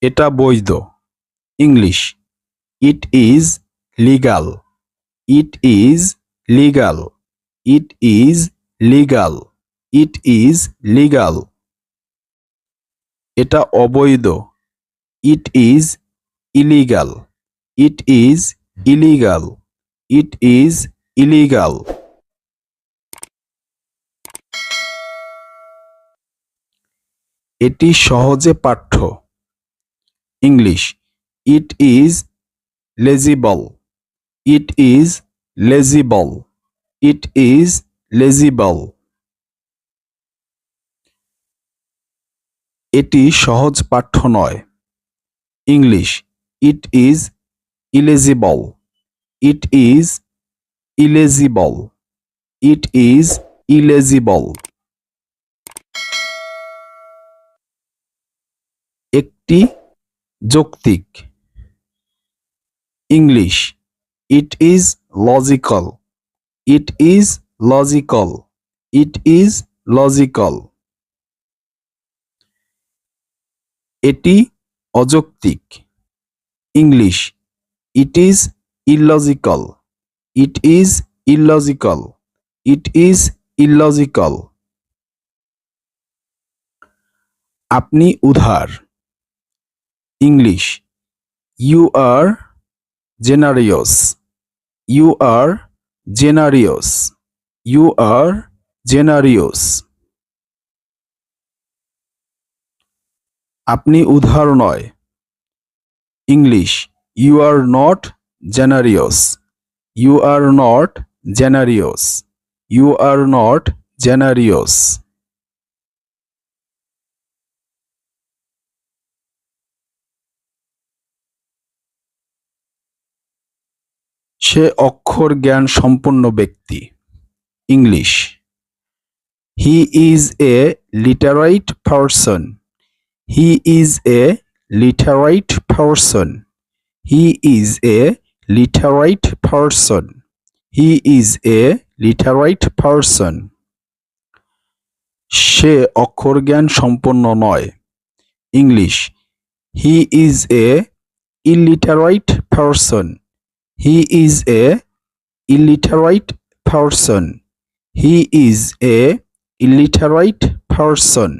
এটা বৈধ। English, it is legal. It is legal. It is legal. It is legal. এটা অবৈধ। It is illegal. It is illegal. It is illegal. এটি সহজে পাঠ্য। English, it is legible. It is legible. It is legible. এটি সহজ পাঠ্য নয়। English, it is illegible. It is illegible. It is illegible. একটি যৌক্তিক। English, it is logical. It is logical. It is logical. এটি অযৌক্তিক। English, it is illogical. It is illogical. It is illogical. আপনি উদার। English, you are generous. You are generous. You are generous. আপনি উদার নয়। English, you are not generous. You are not generous. You are not generous. সে অক্ষর জ্ঞান সম্পন্ন ব্যক্তি। English, he is a literate person. He is a literate person. He is a literate person. He is a literate person. সে অক্ষর জ্ঞান সম্পন্ন নয়। English, he is A ইলিটারাইট person. He is a illiterate person. He is a illiterate person.